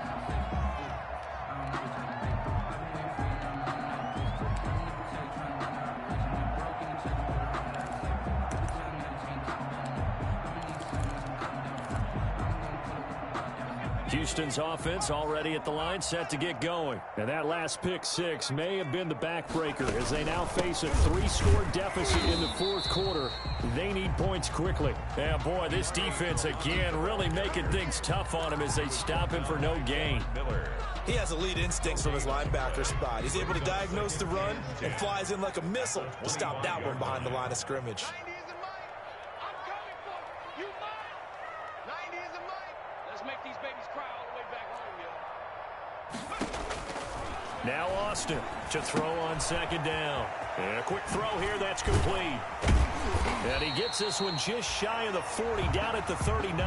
Houston's offense already at the line, set to get going. And that last pick six may have been the backbreaker as they now face a 3-score deficit in the fourth quarter. They need points quickly. Yeah, boy, this defense again really making things tough on him as they stop him for no gain. He has elite instincts from his linebacker spot. He's able to diagnose the run and flies in like a missile to stop that one behind the line of scrimmage. Now Austin to throw on second down. And a quick throw here, that's complete. And he gets this one just shy of the 40, down at the 39.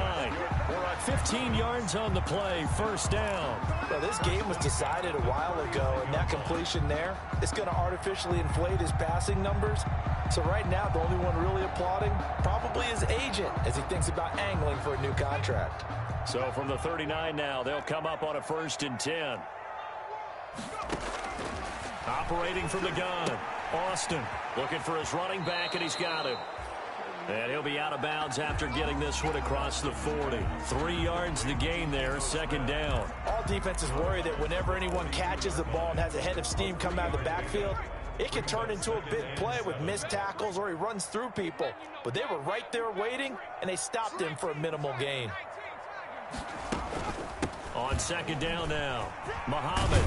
We're at 15 yards on the play, first down. Well, this game was decided a while ago, and that completion there is going to artificially inflate his passing numbers. So right now, the only one really applauding probably his agent as he thinks about angling for a new contract. So from the 39 now, they'll come up on a 1st and 10. Operating from the gun, Austin looking for his running back, and he's got him. And he'll be out of bounds after getting this one across the 40. 3 yards the gain there, second down. All defenses worry that whenever anyone catches the ball and has a head of steam come out of the backfield, it can turn into a big play with missed tackles or he runs through people. But they were right there waiting, and they stopped him for a minimal gain. On second down now, Muhammad.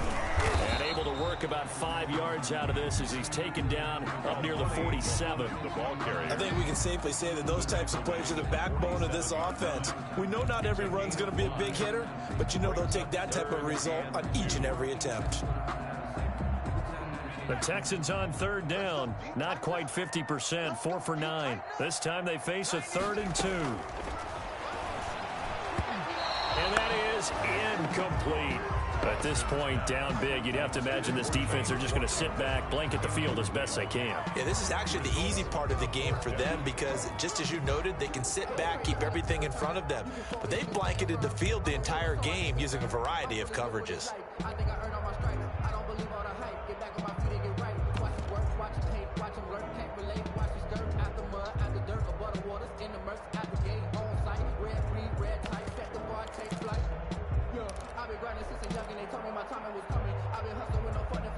And able to work about 5 yards out of this as he's taken down up near the 47. The ball carrier. I think we can safely say that those types of plays are the backbone of this offense. We know not every run's going to be a big hitter, but you know they'll take that type of result on each and every attempt. The Texans on third down, not quite 50%, 4 for 9. This time they face a 3rd and 2. And that is incomplete. At this point, down big, you'd have to imagine this defense are just going to sit back, blanket the field as best they can. Yeah, this is actually the easy part of the game for them because, just as you noted, they can sit back, keep everything in front of them. But they've blanketed the field the entire game using a variety of coverages.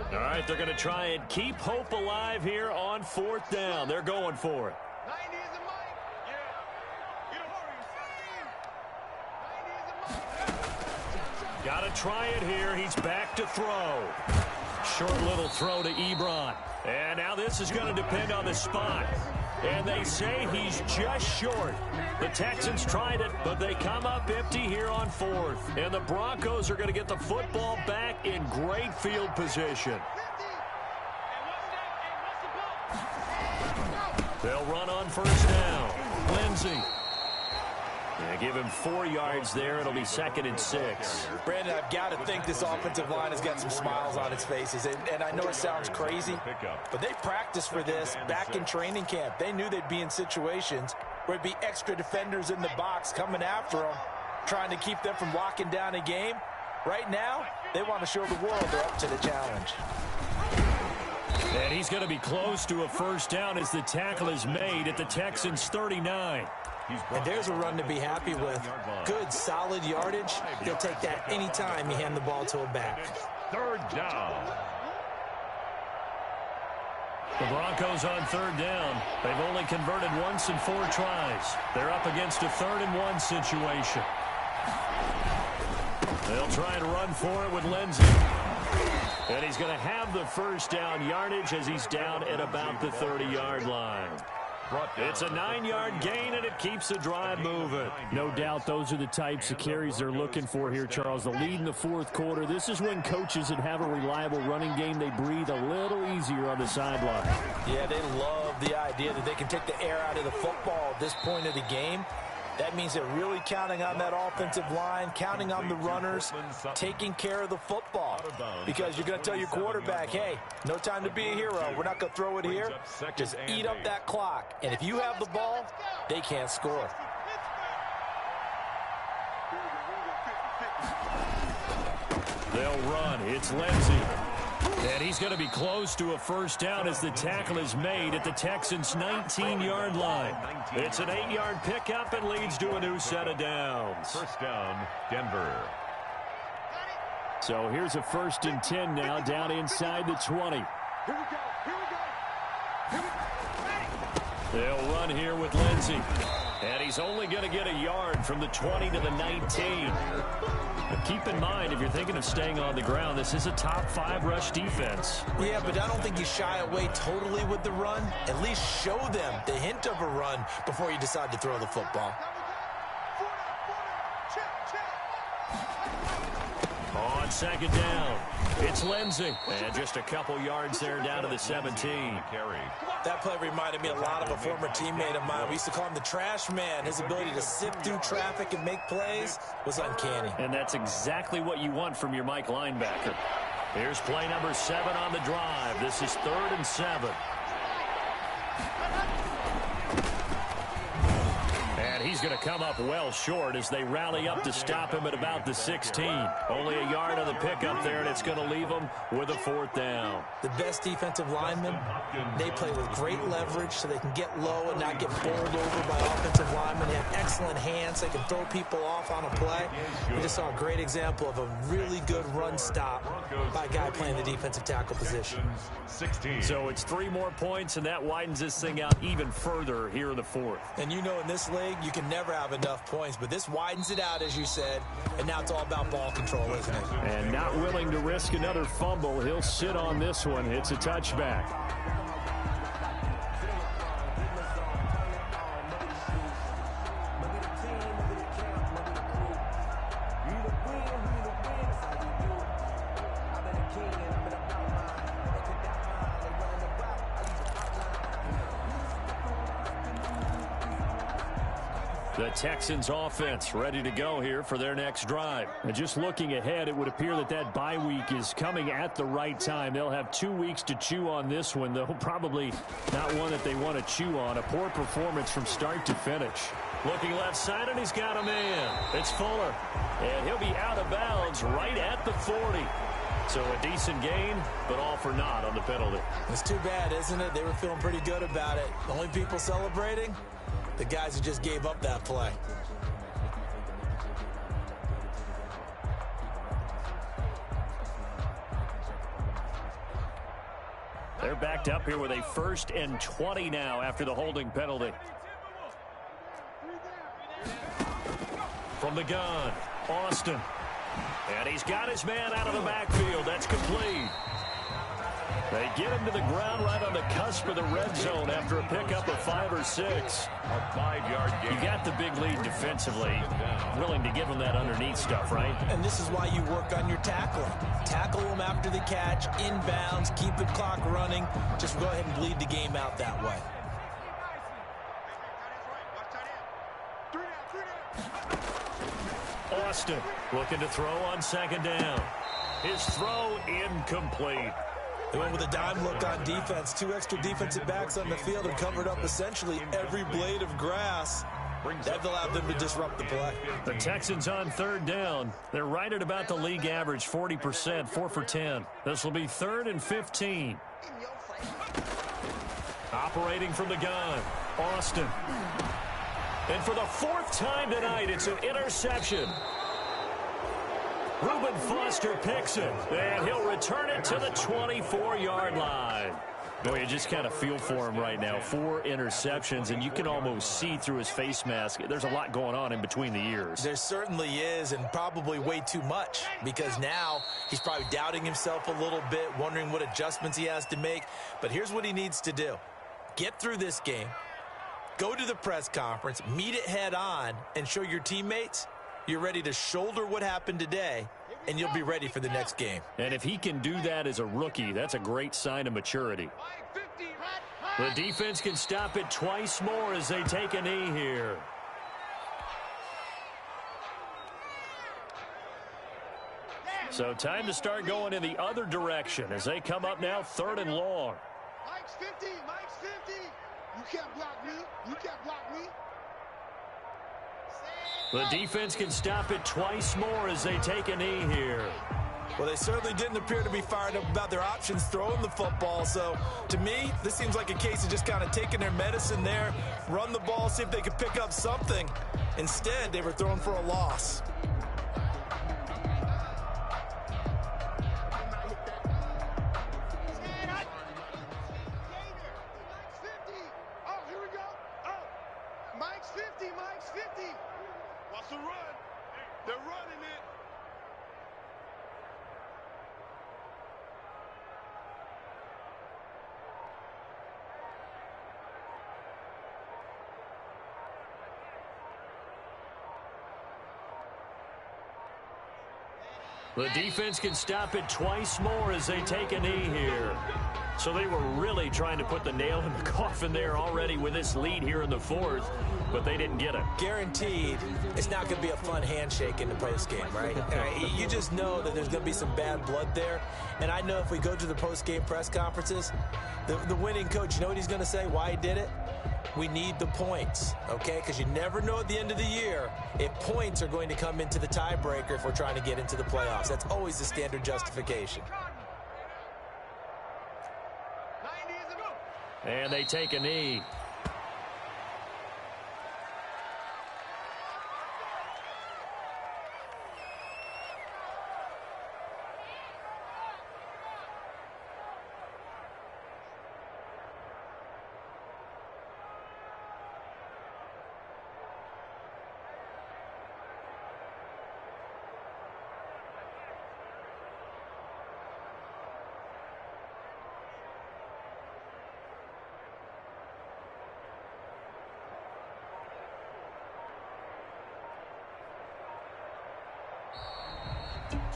All right, they're going to try and keep hope alive here on 4th down. They're going for it. Got to try it here. He's back to throw. Short little throw to Ebron. And now this is going to depend on the spot. And they say he's just short. The Texans tried it, but they come up empty here on 4th. And the Broncos are going to get the football back in great field position. They'll run on 1st down. Lindsey. They give him 4 yards there. It'll be 2nd and 6. Brandon, I've got to think this offensive line has got some smiles on its faces. And I know it sounds crazy, but they practiced for this back in training camp. They knew they'd be in situations where there'd be extra defenders in the box coming after them, trying to keep them from locking down a game. Right now, they want to show the world they're up to the challenge. And he's going to be close to a 1st down as the tackle is made at the Texans' 39. And there's a run to be happy with. Good, solid yardage. They'll take that any time you hand the ball to a back. 3rd down. The Broncos on 3rd down. They've only converted once in 4 tries. They're up against a 3rd and 1 situation. They'll try to run for it with Lindsey. And he's going to have the 1st down yardage as he's down at about the 30-yard line. It's a 9-yard gain, and it keeps the drive moving. No doubt those are the types of carries they're looking for here, Charles. The lead in the 4th quarter. This is when coaches that have a reliable running game, they breathe a little easier on the sideline. Yeah, they love the idea that they can take the air out of the football at this point of the game. That means they're really counting on that offensive line, counting on the runners, taking care of the football. Because you're going to tell your quarterback, hey, no time to be a hero. We're not going to throw it here. Just eat up that clock. And if you have the ball, they can't score. They'll run. It's Lindsey. And he's going to be close to a 1st down as the tackle is made at the Texans' 19-yard line. It's an 8-yard pickup and leads to a new set of downs. 1st down, Denver. So here's a 1st and 10 now down inside the 20. Here we go. Here we go. Here we go. They'll run here with Lindsey. And he's only going to get a yard from the 20 to the 19. But keep in mind, if you're thinking of staying on the ground, this is a top 5 rush defense. Yeah, but I don't think you shy away totally with the run. At least show them the hint of a run before you decide to throw the football. On 2nd down, it's Lindsey. And just a couple yards there down to the 17. That play reminded me a lot of a former teammate of mine. We used to call him the trash man. His ability to sift through traffic and make plays was uncanny. And that's exactly what you want from your Mike linebacker. Here's play number 7 on the drive. This is 3rd and 7. And he's going to come up well short as they rally up to stop him at about the 16. Only a yard on the pickup there, and it's going to leave him with a 4th down. The best defensive linemen, they play with great leverage so they can get low and not get bowled over by offensive linemen. They have excellent hands. They can throw people off on a play. We just saw a great example of a really good run stop by a guy playing the defensive tackle position. So it's 3 more points, and that widens this thing out even further here in the 4th. And you know in this league, you can never have enough points, but this widens it out, as you said, and now it's all about ball control, isn't it? And not willing to risk another fumble. He'll sit on this one. It's a touchback. The Texans offense ready to go here for their next drive. And just looking ahead, it would appear that that bye week is coming at the right time. They'll have 2 weeks to chew on this one, though probably not one that they want to chew on. A poor performance from start to finish. Looking left side, and he's got a man. It's Fuller. And he'll be out of bounds right at the 40. So a decent gain, but all for naught on the penalty. It's too bad, isn't it? They were feeling pretty good about it. The only people celebrating? The guys who just gave up that play. They're backed up here with a 1st and 20 now after the holding penalty. From the gun, Austin. And he's got his man out of the backfield. That's complete. They get him to the ground right on the cusp of the red zone after a pickup of 5 or 6. A 5-yard gain. You got the big lead defensively. Willing to give him that underneath stuff, right? And this is why you work on your tackling. Tackle them after the catch, inbounds, keep the clock running. Just go ahead and bleed the game out that way. Austin looking to throw on 2nd down. His throw incomplete. They went with a dime look on defense. 2 extra defensive backs on the field and covered up essentially every blade of grass. That allowed them to disrupt the play. The Texans on 3rd down. They're right at about the league average, 40%, 4 for 10. This will be 3rd and 15. Operating from the gun, Austin. And for the 4th time tonight, it's an interception. Reuben Foster picks it, and he'll return it to the 24-yard line. Boy, you just kind of feel for him right now. 4 interceptions, and you can almost see through his face mask. There's a lot going on in between the ears. There certainly is, and probably way too much, because now he's probably doubting himself a little bit, wondering what adjustments he has to make. But here's what he needs to do. Get through this game, go to the press conference, meet it head on, and show your teammates you're ready to shoulder what happened today, and you'll be ready for the next game. And if he can do that as a rookie, that's a great sign of maturity. The defense can stop it twice more as they take a knee here. So time to start going in the other direction as they come up now 3rd and long. Mike's 50. Mike's 50. You can't block me. You can't block me. The defense can stop it twice more as they take a knee here. Well, they certainly didn't appear to be fired up about their options throwing the football. So, to me, this seems like a case of just kind of taking their medicine there, run the ball, see if they could pick up something. Instead, they were throwing for a loss. wants to run. They're running it. The defense can stop it twice more as they take a knee here. So they were really trying to put the nail in the coffin there already with this lead here in the fourth, but they didn't get it. Guaranteed, it's not going to be a fun handshake in the postgame, right? You just know that there's going to be some bad blood there. And I know if we go to the postgame press conferences, the winning coach, you know what he's going to say, why he did it? We need the points, okay? Because you never know at the end of the year if points are going to come into the tiebreaker if we're trying to get into the playoffs. That's always the standard justification. And they take a knee.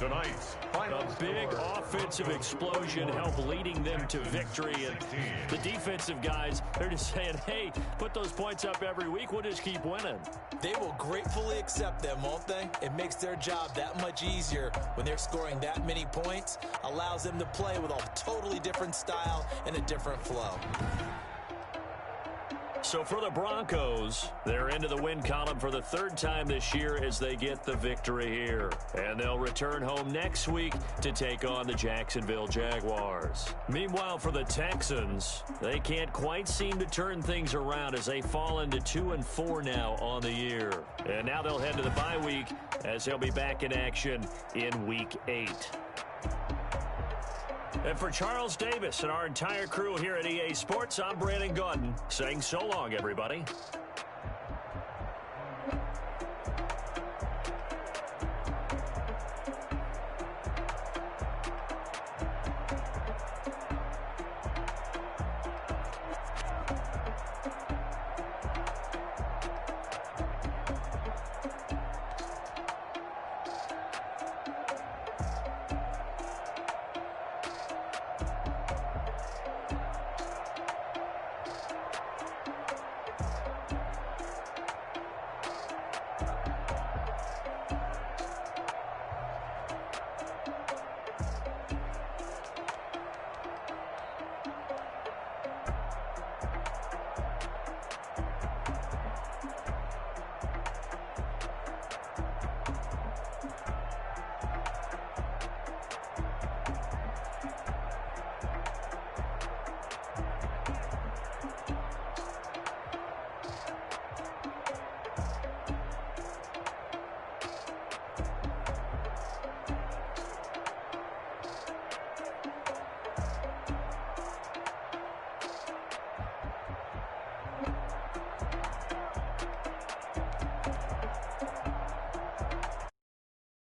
Tonight's final A big score. offensive explosion helped leading them to victory. And the defensive guys, they're just saying, hey, put those points up every week. We'll just keep winning. They will gratefully accept them, won't they? It makes their job that much easier when they're scoring that many points. Allows them to play with a totally different style and a different flow. So for the Broncos, they're into the win column for the third time this year as they get the victory here. And they'll return home next week to take on the Jacksonville Jaguars. Meanwhile, for the Texans, they can't quite seem to turn things around as they fall into 2-4 now on the year. And now they'll head to the bye week as they'll be back in action in Week 8. And for Charles Davis and our entire crew here at EA Sports, I'm Brandon Gaudin saying so long, everybody.